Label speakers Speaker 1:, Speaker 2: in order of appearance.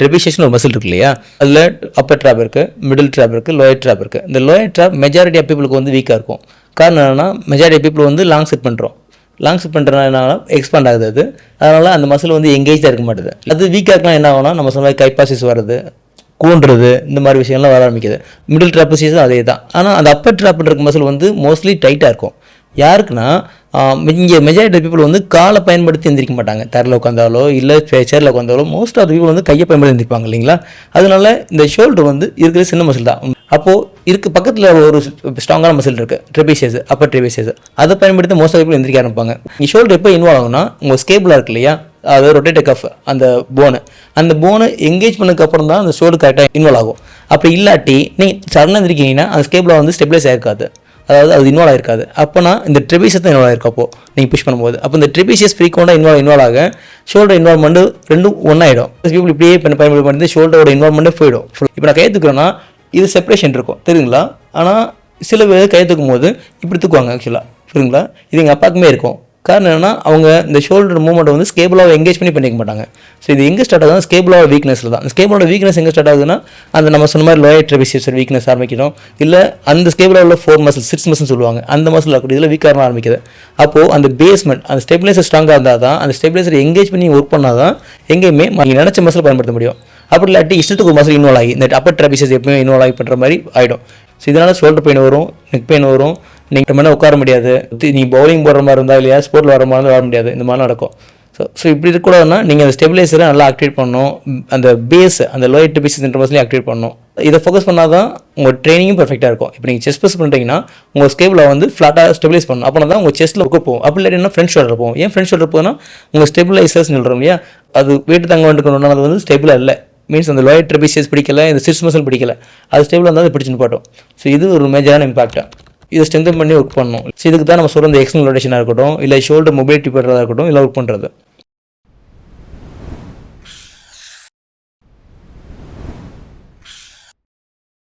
Speaker 1: ட்ரெபிஷியேஷன் ஒரு மசில் இருக்கு இல்லையா, அதில் அப்பர் ட்ராப் இருக்குது, மிடில் ட்ராப் இருக்குது, லோயர் ட்ராப் இருக்குது. இந்த லோயர் ட்ராப் மெஜாரிட்டி ஆஃப் பீப்புளுக்கு வந்து வீக்காக இருக்கும். காரணம் என்னன்னா, மெஜாரிட்டி ஆஃப் பீப்புள் வந்து லாங் செட் பண்ணுறோம். லாங் செட் பண்ணுறதுனால எக்ஸ்பாண்ட் ஆகுது அது. அதனால் அந்த மசில் வந்து எங்கேஜாக இருக்க மாட்டுது. அது வீக்காக இருக்கலாம். என்ன ஆகும்னா, நம்ம சொன்ன கைப்பாசிஸ் வருது, கூண்டுறது, இந்த மாதிரி விஷயம்லாம் வர ஆரம்பிக்குது. மிடில் ட்ராப்பசிஸும் அதே தான். ஆனால் அந்த அப்பர் ட்ராப்ன்ற மசில் வந்து மோஸ்ட்லி டைட்டாக இருக்கும். யாருக்குன்னா, இங்கே மெஜாரிட்டி பீப்புள் வந்து காலை பயன்படுத்தி எந்திரிக்க மாட்டாங்க. தரையில் உட்காந்தாலோ இல்லை சேரில் உட்காந்தாலோ மோஸ்ட் ஆஃப் பீப்புள் வந்து கையை பயன்படுத்தி எந்திரிப்பாங்க இல்லைங்களா. அதனால இந்த ஷோல்டர் வந்து இருக்கிற சின்ன மசில் தான். அப்போது பக்கத்தில் ஒரு ஸ்ட்ராங்கான மசில் இருக்குது, ட்ரெபிஷியஸ், அப்பர் ட்ரெபிஷியஸ். அதை பயன்படுத்தி மோஸ்ட் ஆஃப் பீப்புள் எந்திரிக்க ஆரம்பிப்பாங்க. இந்த ஷோல்டர் எப்போ இன்வால்வ் ஆகும்னா, உங்கள் ஸ்கேபிளாக இருக்கு இல்லையா, அதாவது ரொட்டேட்டர் கஃப், அந்த போனை எங்கேஜ் பண்ணதுக்கப்புறம் தான் அந்த ஷோல்டர் கரெக்டாக இன்வால்வ் ஆகும். அப்படி இல்லாட்டி நீங்கள் சடனாக எந்திரிக்கிங்கன்னா அந்த ஸ்கேபிளாக வந்து ஸ்டெபிலைஸ் ஆகிருக்காது, அதாவது அது இன்வால்வ் ஆகிருக்காது. அப்போனா இந்த ட்ரெபிஷியஸ் தான் இன்வால்வ் ஆகிருக்கும். நீங்கள் புஷ் பண்ணும்போது அப்போ இந்த ட்ரெபிஷியஸ் ஃப்ரீக்வெண்ட்டாக இன்வால்வ் ஆக ஷோல்டர் இன்வால்வ்மெண்ட் ரெண்டும் ஒன்றாயிடும். பீப்புள் இப்படியே பயன்படுத்தி ஷோல்டரோட இன்வால்வ்மெண்ட்டே போயிடும். இப்போ நான் கை தூக்குறேன்னா இது செப்பரேஷன் இருக்கும் தெரியுங்களா. ஆனால் சில பேர் கை தூக்கும் போது இப்படி தூக்குவாங்க ஆக்சுவலாக, புரியுங்களா. இது எங்கள் அப்பாவுக்குமே இருக்கும். காரணம் என்னன்னா, அவங்க இந்த ஷோல்டர் மூவ்மெண்ட் வந்து ஸ்கேபிளாக எங்கேஜ் பண்ணிக்க மாட்டாங்க. ஸோ இது எங்கே ஸ்டார்ட் ஆகுதுன்னா, ஸ்கேபிளோட வீக்னஸில் தான். ஸ்கேபிளோட வீக்னஸ் எங்கே ஸ்டார்ட் ஆகுதுன்னா, அந்த நம்ம சொன்ன மாதிரி லோயர் ட்ரெபிஷியஸ் வீக்னஸ் ஆரம்பிக்கணும். இல்லை அந்த ஸ்கேபிளோட உள்ள 4 மசில் 6 மசில் சொல்லுவாங்க, அந்த மசில் இருக்கக்கூடிய இதில் வீக்காக ஆரம்பிக்குது. அப்போது அந்த பேஸ்மெண்ட், அந்த ஸ்டெபிலைசர் ஸ்ட்ராங்காக இருந்தால் தான், அந்த ஸ்டெபிலைசர் எங்கேஜ் பண்ணி ஒர்க் பண்ணால் தான் எங்கேயுமே நீங்கள் நினச்ச மசில் பயன்படுத்த முடியும். அப்படி இல்லாட்டி இஷ்டத்துக்கு ஒரு மசில் இன்வால்வ் ஆகி இந்த அப்பர் ட்ரெபிஷியஸ் எப்பவுமே இன்வால்வ் ஆகி பண்ணுற மாதிரி ஆகிடும். ஸோ இதனால் ஷோல்டர் பெயின் வரும், நெக் பெயின் வரும், நீங்கள் மேலே உட்கார முடியாது, நீங்கள் பவுலிங் போடுற மாதிரி இருந்தால் இல்லையா ஸ்போர்ட்டில் வர மாதிரி வர முடியாது, இந்த மாதிரி நடக்கும். ஸோ இப்படி இருக்கக்கூடாதுன்னா நீங்கள் அந்த ஸ்டெபிலைசரை நல்லா ஆக்டிவேட் பண்ணணும். அந்த பேஸ், அந்த லோயர் ட்ரெபிஷியஸ் மசிலையும் ஆக்டிவேட் பண்ணணும். இதை ஃபோக்கஸ் பண்ணால் தான் உங்கள் ட்ரைனிங்கும் பர்ஃபெக்டாக இருக்கும். இப்போ நீங்கள் செஸ்ட் ப்ரெஸ் பண்ணுறீங்கன்னா உங்கள் ஸ்கேபில் வந்து ஃப்ளாட்டாக ஸ்டெபிலைஸ் பண்ணணும். அப்போ தான் உங்கள் செஸ்ட்டில் ஒர்க் போகும். அப்படி இல்லாட்டினா ஃப்ரண்ட் ஷோல்டர் போகும். ஏன் ஃப்ரண்ட் ஷோல்டர் போகுதுன்னா, உங்கள் ஸ்டெபிலைசர்ஸ் சொல்கிறோம் இல்லையா, அது வெயிட் தாங்க வேண்டிக்கணும்னா அது வந்து ஸ்டெபிளாக இல்லை. மீன்ஸ் அந்த லோயர் ட்ரெபிஷியஸ் பிடிக்கல, இந்த 6 மசில் பிடிக்கல, அது ஸ்டேபிளாக இருந்தால் அது பிடிச்சின்னு போட்டோம். ஸோ இது ஒரு மேஜரான இம்பாக்டாக இதை ஸ்ட்ரென்தன் பண்ணி ஒர்க் பண்ணணும். ஸோ இதுக்கு தான் நம்ம சொல்கிற இந்த எக்ஸ்டர்னல் ரொட்டேஷனாக இருக்கட்டும், இல்லை ஷோல்டர் மொபிலிட்டி பண்ணுறதா இருக்கட்டும், இல்லை ஒர்க் பண்ணுறது.